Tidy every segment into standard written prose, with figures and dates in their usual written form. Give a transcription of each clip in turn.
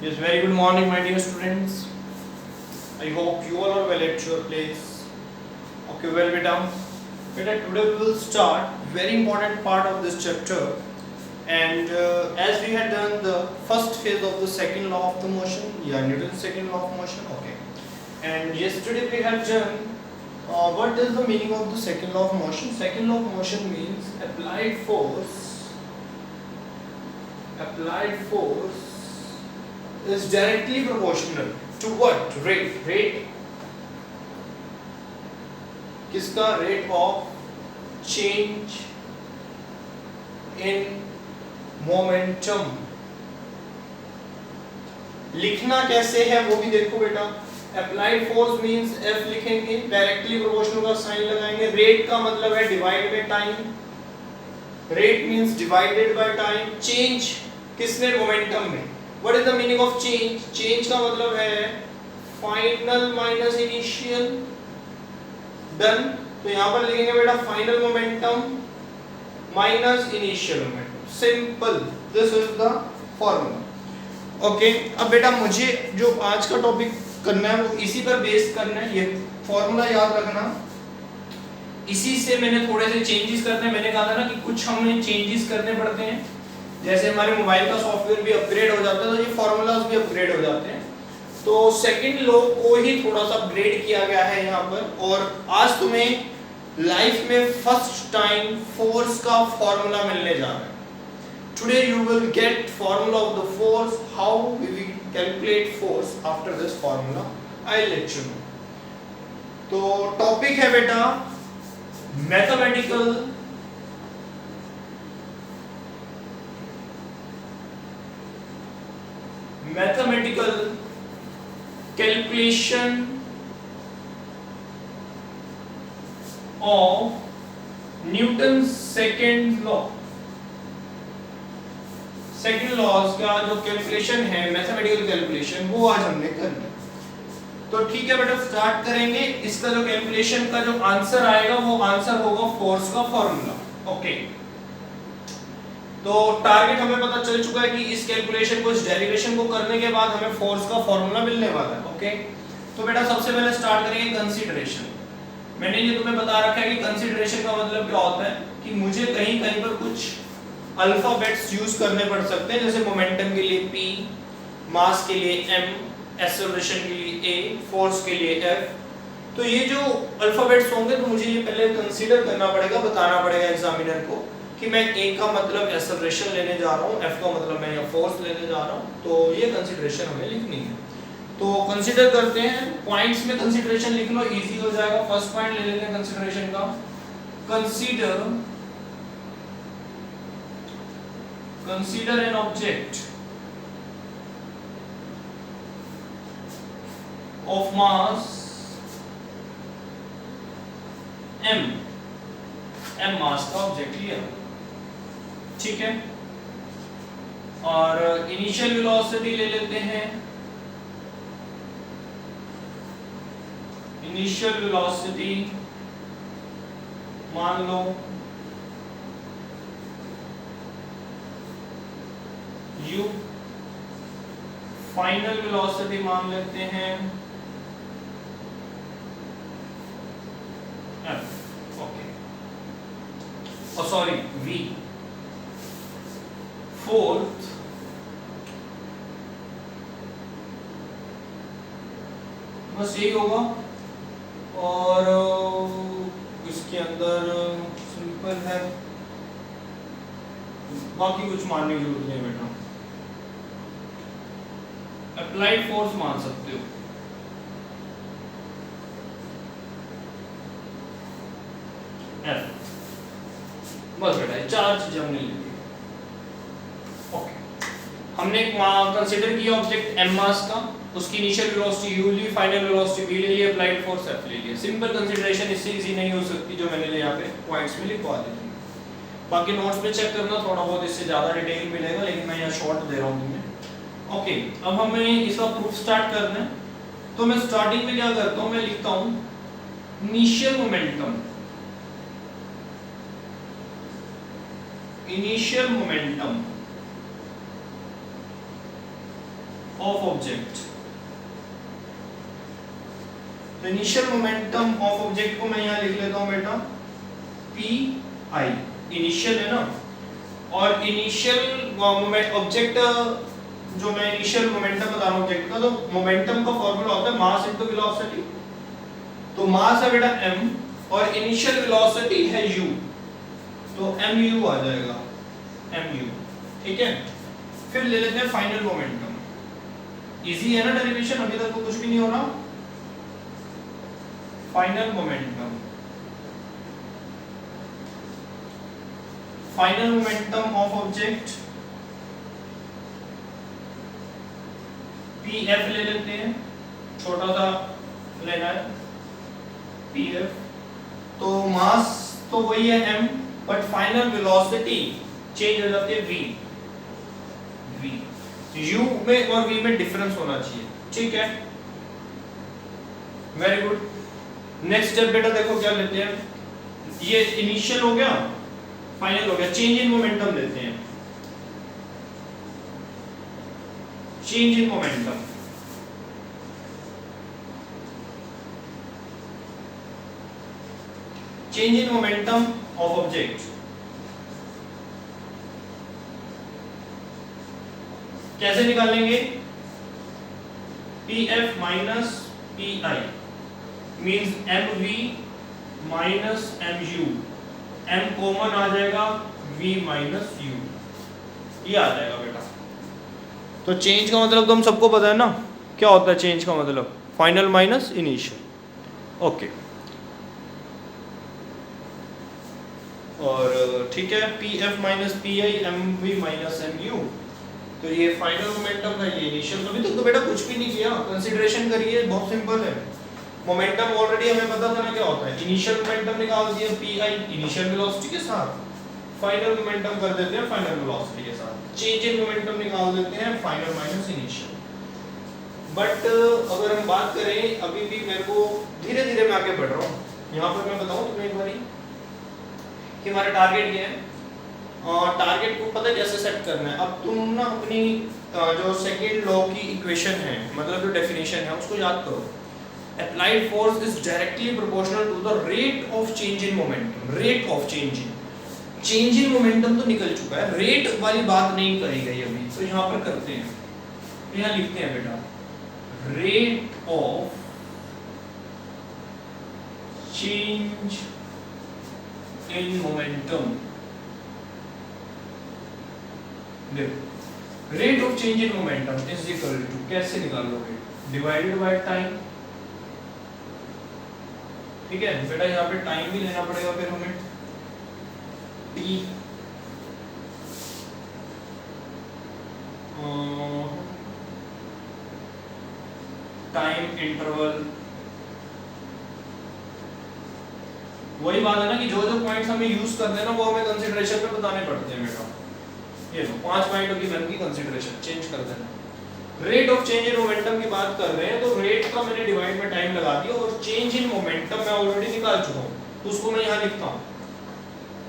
Yes, very good morning, my dear students. I hope you all are well at your place. Okay, well, beta. Today we will start very important part of this chapter. And as we had done the first phase of the second law of the motion, Newton's second law of motion. Okay. And yesterday we had done what is the meaning of the second law of motion. Second law of motion means applied force is directly proportional to what? Rate किसका? Rate of change in momentum. लिखना कैसे है वो भी देखो बेटा. Applied force means F लिखेंगे, directly proportional का साइन लगाएंगे. Rate का मतलब है divide by time. Rate means divided by time. Change किसने? मोमेंटम में. What is the meaning of change? Change का मतलब है final minus initial. Done. तो यहाँ पर लिखेंगे बेटा final momentum minus initial momentum. Simple. This is the formula. Okay. अब बेटा मुझे जो आज का टॉपिक करना है वो इसी पर बेस करना है. ये फॉर्मूला याद रखना. इसी से मैंने थोड़े से चेंजेस करने. मैंने कहा था ना कि कुछ हमें चेंजेस करने पड़ते हैं. जैसे हमारे मोबाइल का सॉफ्टवेयर भी अपग्रेड हो जाता है तो ये फॉर्मूलाज भी अपग्रेड हो जाते हैं. तो सेकंड लॉ को ही थोड़ा सा अपग्रेड किया गया है यहाँ पर. और आज तुम्हें लाइफ में फर्स्ट टाइम फोर्स का फॉर्मूला मिलने जा रहा है. Today you will get formula of the force. How we will calculate force after this formula I let you know. तो टॉपिक है बेटा mathematical calculation of Newton's second law. Second laws का जो कैलकुलेशन है, मैथमेटिकल कैलकुलेशन, वो आज हमने करना है. तो ठीक है बेटा, स्टार्ट करेंगे. इसका जो कैलकुलेशन का जो आंसर आएगा वो आंसर होगा फोर्स का फॉर्मूला. ओके. तो टारगेट हमें पता चल चुका है कि इस कैलकुलेशन को, इस डेरिवेशन को करने के बाद हमें फोर्स का फॉर्मूला मिलने वाला है. ओके. तो बेटा सबसे पहले स्टार्ट करेंगे कंसीडरेशन. मैंने ये तुम्हें बता रखा है कि कंसीडरेशन का मतलब क्या होता है कि मुझे कहीं कहीं पर कुछ अल्फाबेट्स यूज करने पड़ सकते हैं. जैसे मोमेंटम के लिए P, मास के लिए M, एक्सेलरेशन के लिए A, फोर्स के लिए F. तो ये जो अल्फाबेट्स होंगे तो मुझे ये पहले कंसीडर करना पड़ेगा, बताना पड़ेगा एग्जामिनर को कि मैं A का मतलब एक्सेलरेशन लेने जा रहा हूँ, F का मतलब मैं यहाँ फोर्स लेने जा रहा हूँ. तो ये कंसीडरेशन हमें लिखनी है. तो कंसीडर करते हैं. पॉइंट्स में कंसीडरेशन लिख लो, इजी हो जाएगा. फर्स्ट पॉइंट ले लेते हैं कंसीडरेशन का. Consider an object of mass m मास का ऑब्जेक्ट लिया. ठीक है. और इनिशियल वेलोसिटी ले लेते हैं. इनिशियल वेलोसिटी मान लो u. फाइनल वेलोसिटी मान लेते हैं f. ओके. और सॉरी v. फोर्थ बस यही होगा. और इसके अंदर सिंपल है, बाकी कुछ मानने की जरूरत नहीं बेटा. अप्लाइड फोर्स मान सकते हो. F. बस बेटा चार चीजें हमने ली. ओके. हमने कंसीडर किया ऑब्जेक्ट m मास का, उसकी इनिशियल वेलोसिटी u ली, फाइनल वेलोसिटी v ले ली, अप्लाइड फोर्स f ले लिया. Simple consideration. इससे इजी नहीं हो सकती जो मैंने यहाँ पे पॉइंट्स में लिखवा दी. बाकी नोट्स पे चेक करना, थोड़ा बहुत इससे ज्यादा डिटेल मिलेगा, लेकिन मैं यहाँ शॉर्ट दे रहा हूँ तुम्हें. ओके. अब हमें इसका प्रूफ स्टार्ट करना है. तो मैं स्टार्टिंग में क्या करता हूँ, मैं लिखता हूँ initial momentum initial momentum of object, तो इनिशियल मोमेंटम ऑफ ऑब्जेक्ट को मैं यहाँ लिख लेता हूँ बेटा पी आई, इनिशियल है ना, और इनिशियल मोमेंट ऑब्जेक्ट जो मैं इनिशियल मोमेंटम बता रहा हूँ ऑब्जेक्ट का, तो मोमेंटम का फॉर्मूला होता है मास इनटू वेलोसिटी, तो मास है बेटा m और इनिशियल वेलोसिटी है u, तो mu आ जाएगा mu, ठीक है। फिर ले लेते हैं फाइनल मोमेंटम, इजी है ना डेरिवेशन, अभी तक तो कुछ भी नहीं हो रहा। Final momentum, final momentum of object pf ले लेते हैं, छोटा सा लेना है pf, तो मास तो वही है m, but final velocity change हो जाती है v, u में और v में डिफरेंस होना चाहिए, ठीक है, वेरी गुड। नेक्स्ट स्टेप बेटा देखो क्या लेते हैं, ये इनिशियल हो गया, फाइनल हो गया, चेंज इन मोमेंटम लेते हैं, change in momentum, change in momentum of object, कैसे निकालेंगे, pf minus pi means mv minus mu, m common आ जाएगा, v माइनस u, ये आ जाएगा बेटा। तो चेंज का मतलब तो हम सबको पता है ना, क्या होता है चेंज का मतलब, फाइनल माइनस इनिशियल, ओके। और ठीक है, pf minus pi mv minus mu, तो ये फाइनल मोमेंटम है, ये इनिशियल। अभी तक तो बेटा कुछ भी नहीं किया, कंसीडरेशन करिए, बहुत सिंपल है। मोमेंटम ऑलरेडी हमें पता था ना क्या होता है, इनिशियल मोमेंटम निकाल दिया pi इनिशियल वेलोसिटी के साथ, फाइनल मोमेंटम कर देते हैं फाइनल वेलोसिटी के साथ, चेंज इन मोमेंटम निकाल देते हैं फाइनल माइनस इनिशियल। बट अगर हम बात करें, अभी भी मेरे को धीरे धीरे मैं आगे बढ़ रहा हूँ, यहाँ पर मैं बताऊँ तुम्हें एक बारी कि हमारा टारगेट क्या है, और टारगेट को पता कैसे सेट करना है। अब तुम ना अपनी जो सेकेंड लॉ की इक्वेशन है, मतलब जो डेफिनेशन है, उसको याद करो, applied force is directly proportional to the rate of change in momentum, rate of change in momentum तो निकल चुका है, रेट वाली बात नहीं करी गई अभी, तो यहाँ पर करते हैं, तो यहाँ लिखते हैं बेटा rate of change in momentum, देखो rate of change in momentum is equal to, कैसे निकालोगे, डिवाइडेड बाय टाइम, ठीक है बेटा, यहाँ पे टाइम भी लेना पड़ेगा फिर हमें, t टाइम इंटरवल, वही बात है ना कि जो जो पॉइंट्स हमें यूज करते हैं ना, वो हमें कंसीडरेशन में बताने पड़ते हैं बेटा। ये लो 5 पॉइंटों की वन की कंसीडरेशन चेंज कर देना। Rate of change in momentum की बात कर रहे हैं, तो रेट का मैंने डिवाइड में टाइम लगा दिया, और चेंज इन मोमेंटम मैं ऑलरेडी निकाल चुका हूँ, तो उसको मैं यहाँ लिखता हूँ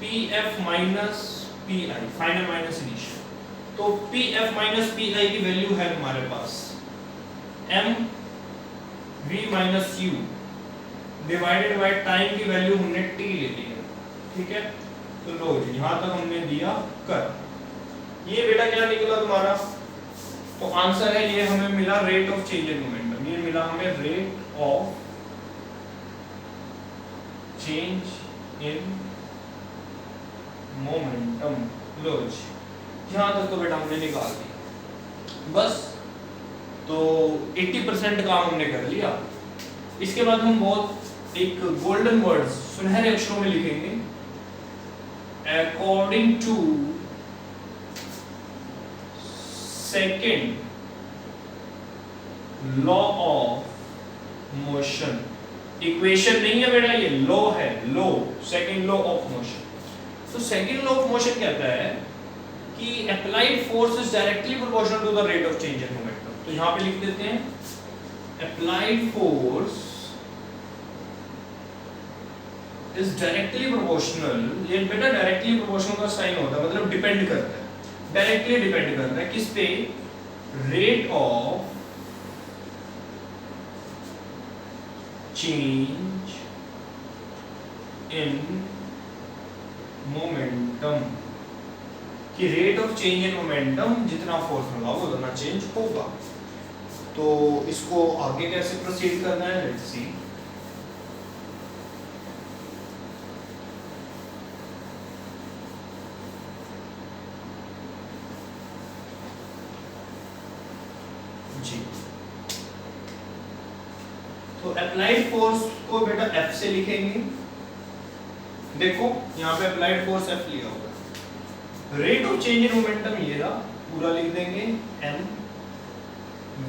pf minus pi, final minus initial. तो pf माइनस pi की वैल्यू है हमारे पास m v minus u divided by time की वैल्यू हमने t ले ली है, ठीक है। तो लो जी, यहाँ तक हमने दिया कर, ये बेटा क्या निकला तुम्हारा, तो आंसर है ये हमें मिला rate of change in momentum, ये मिला हमें rate of change in momentum. लो जी, यहाँ तक तो बेटा हमने निकाल दिया, बस तो 80% काम हमने कर लिया। इसके बाद हम बहुत एक गोल्डन वर्ड्स सुनहरे अक्षरों में लिखेंगे, according to second law of motion. Equation नहीं है बेटा, ये लॉ है, law, second law of motion. तो सेकेंड लॉ ऑफ मोशन कहता है कि applied force is directly proportional to the rate of change in momentum. तो यहां पे लिख देते हैं applied force is directly proportional. ये बेटा डायरेक्टली प्रोपोर्शनल का साइन होता है, मतलब डिपेंड करता है, डायरेक्टली डिपेंड करता है किस पे, rate of change in momentum, कि rate of change in momentum जितना फोर्स लगा वो उतना चेंज होगा। तो इसको आगे कैसे प्रोसीड करना है, लेट्स सी। जी तो अप्लाइड फोर्स को बेटा F से लिखेंगे। देखो यहाँ पे अप्लाइड फोर्स F लिया होगा। Rate of change in momentum ये रहा, पूरा लिख देंगे m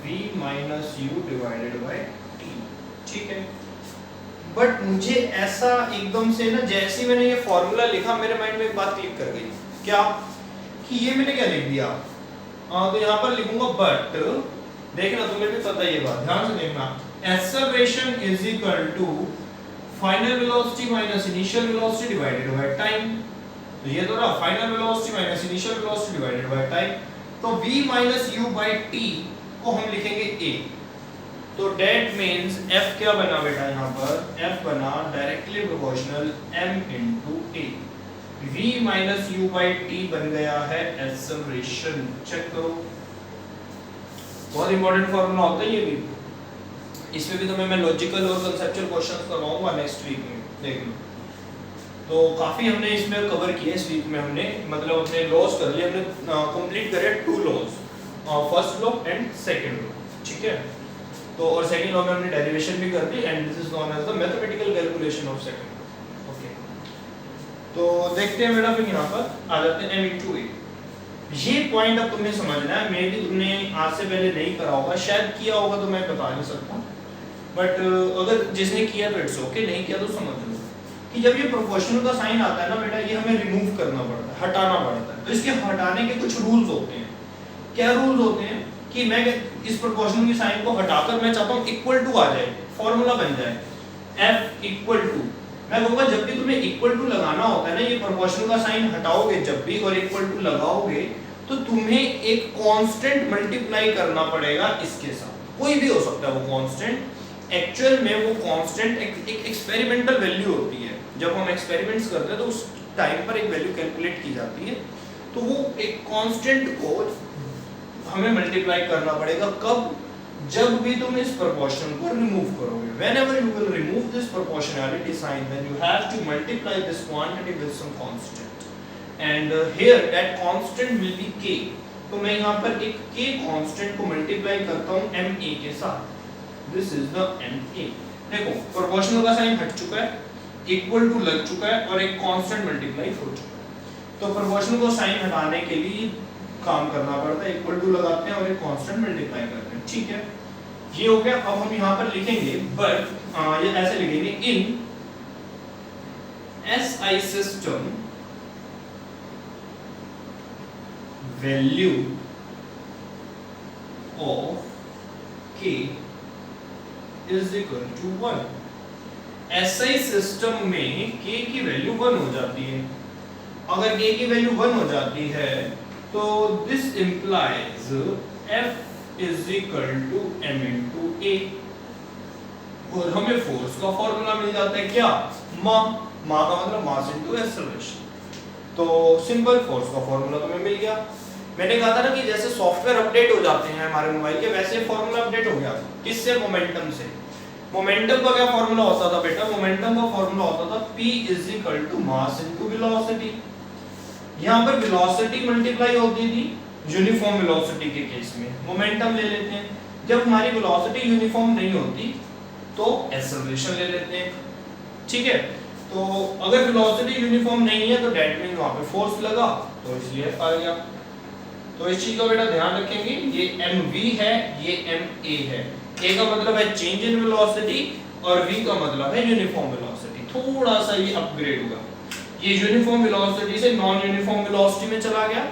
v minus you divided by t। ठीक है, बट मुझे ऐसा एकदम से ना, जैसे ही मैंने ये फॉर्मूला लिखा मेरे माइंड में एक बात क्लिक कर गई, क्या कि ये मैंने क्या लिख दिया। तो यहाँ पर लिखूंगा बट, देखना तुम्हें भी पता ये बात, ध्यान से देखना, acceleration is equal to final velocity minus initial velocity divided by time. तो ये तो रहा final velocity minus initial velocity divided by time. तो v minus u by t को हम लिखेंगे a। तो दैट मींस f क्या बना बेटा, यहाँ पर f बना directly proportional m into a। v minus u by t बन गया है एक्सेलरेशन। चेक करो, बहुत इंपॉर्टेंट फॉर्मूला होता है ये भी। इसमें भी तुम्हें मैं लॉजिकल और कंसेप्चुअल क्वेश्चंस करवाऊंगा नेक्स्ट वीक में, देखना। तो काफी हमने इसमें कवर किया इस वीक में, हमने मतलब अपने लॉस कर लिए, हमने कंप्लीट करे 2 loss, first law and second law. ठीक है, तो और सेकंड लॉ में हमने डेरिवेशन भी कर दी and this is known as the mathematical calculation of second law. Okay, तो देखते हैं बेटा, फिर यहाँ पर आ जाते हैं m into a। ये पॉइंट अब तुम्हें समझना है, मे भी तुमने आज से पहले नहीं करा होगा, शायद किया होगा तो मैं बता नहीं सकता, बट अगर जिसने किया तो इट्स ओके, नहीं किया तो समझ लो कि जब ये प्रोपोर्शनल का साइन आता है ना बेटा, ये हमें रिमूव करना पड़ता है, हटाना पड़ता है। तो इसके हटाने के कुछ रूल्स होते हैं। क्या रूल्स होते हैं कि मैं इस प्रोपोर्शनल के साइन को हटाकर मैं चाहता हूँ इक्वल टू आ जाए, फॉर्मूला बन जाए f इक्वल टू। मैं कहूँगा जब भी तुम्हें इक्वल टू लगाना होता है ना, ये प्रोपोर्शनल का साइन हटाओगे जब भी और इक्वल टू लगाओगे, तो तुम्हें एक कांस्टेंट मल्टीप्लाई करना पड़ेगा इसके साथ। कोई भी हो सकता है वो कांस्टेंट, एक्चुअल में वो कांस्टेंट एक एक्सपेरिमेंटल वैल्यू होती है। जब हम एक्सपेरिमेंट्स करते हैं तो उस टाइम पर एक वैल्यू कैलकुलेट की जाती है, तो वो एक कांस्टेंट को हमें मल्टीप्लाई करना पड़ेगा। कब? जब भी तुम इस प्रोपोर्शन को रिमूव करोगे। whenever you will remove this proportionality sign, then you have to multiply this quantity with some constant, and here that constant will be k। तो मैं यहाँ पर एक k कांस्टेंट को मल्टीप्लाई करता हूँ ma के साथ। This is the ma। देखो प्रोपोर्शनल का साइन हट चुका है, इक्वल टू लग चुका है और एक कांस्टेंट मल्टीप्लाई हो चुका है। तो प्रोपोर्शनल को साइन हटाने के लिए काम करना पड़ता है, इक्वल टू लगाते हैं और एक कांस्टेंट मल्टीप्लाई करते हैं। ठीक है, ये हो गया। अब हम यहाँ पर लिखेंगे बट ये ऐसे लिखेंगे, in SI system value of k is equal to 1। SI system में k की वैल्यू 1 हो जाती है। अगर k की वैल्यू 1 हो जाती है तो this implies F is equal to m into a, और हमें फोर्स का फॉर्मूला मिल जाता है क्या, मा का मतलब मास इनटू एक्सेलरेशन। तो सिंपल फोर्स का फॉर्मूला तो मिल गया। मैंने कहा था ना कि जैसे सॉफ्टवेयर अपडेट हो जाते हैं हमारे मोबाइल के, वैसे फॉर्मूला अपडेट हो गया। किससे? मोमेंटम से। मोमेंटम का क्या फॉर्मूला होता था बेटा? मोमेंटम का फॉर्मूला होता था P is equal to mass into velocity. यहाँ पर वेलोसिटी मल्टीप्लाई होती थी यूनिफॉर्म वेलोसिटी के केस में। मोमेंटम ले लेते हैं, जब हमारी वेलोसिटी यूनिफॉर्म नहीं होती तो एक्सेलरेशन ले लेते हैं। ठीक है, तो अगर वेलोसिटी यूनिफॉर्म नहीं है तो दैट मींस वहां पे फोर्स लगा, तो इसलिए आ गया। तो इस चीज का बेटा ध्यान रखेंगे, ये mv है, ये ma है। a का मतलब है चेंज इन वेलोसिटी और v का मतलब है यूनिफॉर्म वेलोसिटी। थोड़ा सा ये अपग्रेड हुआ, ये यूनिफॉर्म वेलोसिटी से नॉन यूनिफॉर्म वेलोसिटी में चला गया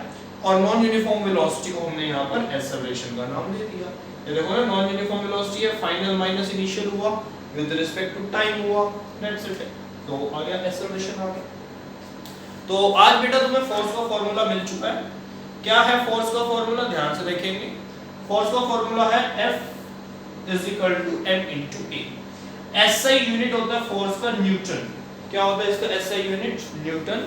और नॉन यूनिफॉर्म वेलोसिटी को हमने यहाँ पर एक्सेलरेशन का नाम दे दिया। ये देखो ना, नॉन यूनिफॉर्म वेलोसिटी है, फाइनल माइनस इनिशियल हुआ, विद रिस्पेक्ट टू टाइम हुआ, दैट्स इट। तो आ गया एक्सेलरेशन आ गया। तो आज बेटा तुम्हें फोर्स का फॉर्मूला मिल चुका है। क्या है फोर्स का फॉर्मूला? ध्यान से देखेंगे। फोर्स का फॉर्मूला है F is equal to m into a. SI unit होता है फोर्स का न्यूटन। क्या होता है इसका एसआई यूनिट? न्यूटन।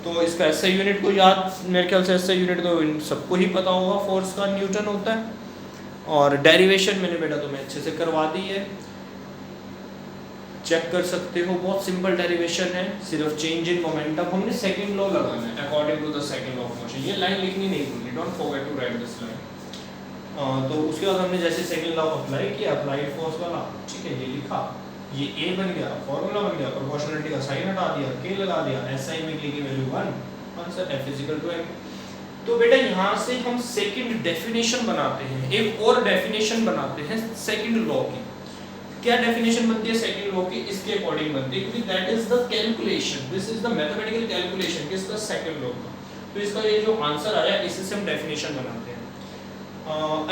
तो इसका एसआई यूनिट को याद, मेरे ख्याल से एसआई यूनिट तो इन सबको ही पता होगा, फोर्स का न्यूटन होता है। और डेरिवेशन मैंने बेटा तुम्हें अच्छे से करवा दी है, चेक कर सकते हो, बहुत सिंपल डेरिवेशन है, सिर्फ चेंज इन मोमेंटम हमने सेकंड लॉ लगाना है according to the second law of motion. ये लाइन लिखनी नहीं भूलनी, don't forget to write this line. तो उसके बाद हमने जैसे सेकंड लॉ अप्लाई किया, अप्लाइड फोर्स वाला, ठीक है, ये लिखा, ये A बन गया, फॉर्मूला बन गया, प्रोपोर्शनलिटी का साइन हटा दिया, K लगा दिया, SI में K की value 1, answer F is equal to m। तो बेटा यहाँ से हम सेकंड डेफिनेशन बनाते हैं, एक और डेफिनेशन बनाते हैं सेकंड लॉ की। क्या डेफिनेशन बनती है सेकंड लॉ की? इसके अकॉर्डिंग बनती है, क्योंकि that is the calculation, this is the mathematical calculation किसका? सेकंड लॉ का। तो इसका ये जो आंसर आया, इससे हम डेफिनेशन बनाते हैं।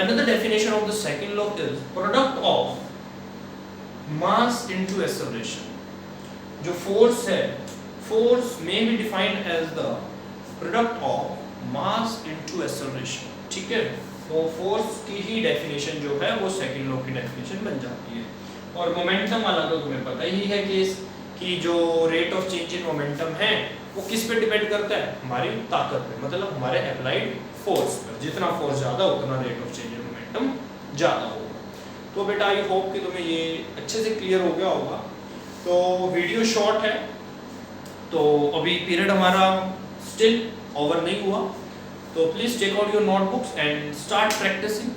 Another definition of the second law is product of mass into acceleration। जो force है, force may be defined as the product of mass into acceleration, ठीक है। तो force की ही definition जो है वो second law की definition बन जाती है। और momentum वाला तो तुम्हें पता ही है कि जो rate of change in momentum है वो किस पे डिपेंड करता है? हमारी ताकत पे, मतलब हमारे अप्लाइड फोर्स पर। जितना फोर्स ज़्यादा उतना rate of change in momentum ज़्यादा होगा। तो बेटा आई होप कि तुम्हें ये अच्छे से क्लियर हो गया होगा। तो वीडियो शॉर्ट है, तो अभी पीरियड हमारा स्टिल ओवर नहीं हुआ, तो please take out your notebooks and start practicing.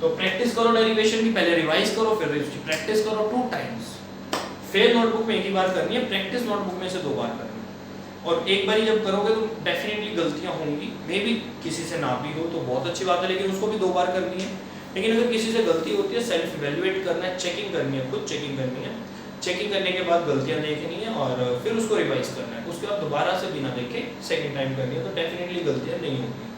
तो प्रैक्टिस करो डेरिवेशन की, पहले रिवाइज करो, फिर इसकी प्रैक्टिस करो 2 टाइम्स। फेल नोटबुक में एक ही बार करनी है, प्रैक्टिस नोटबुक में से 2 बार करनी है। और एक बार जब करोगे तो डेफिनेटली गलतियां होंगी, मे बी किसी से ना भी हो तो बहुत अच्छी बात है, लेकिन उसको भी 2 बार करनी है। लेकिन अगर किसी से गलती होती है, सेल्फ इवैल्यूएट करना है, चेकिंग करनी है, खुद चेकिंग करनी है, चेकिंग करने के बाद गलतियां देखनी है और फिर उसको रिवाइज करना है, उसके बाद दोबारा से बिना देखे सेकेंड टाइम करनी है, तो डेफिनेटली गलतियां नहीं होंगी,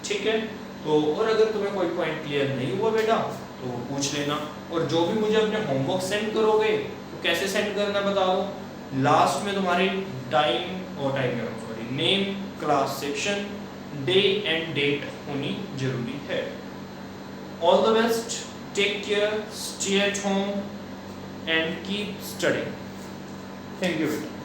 ठीक है। तो और अगर तुम्हें कोई पॉइंट क्लियर नहीं हुआ बेटा तो पूछ लेना। और जो भी मुझे अपने होमवर्क सेंड करोगे तो कैसे सेंड करना बता दो, लास्ट में तुम्हारी time name, class section, day and date होनी जरूरी है। All the best, take care, stay at home and keep studying. Thank you बेटा।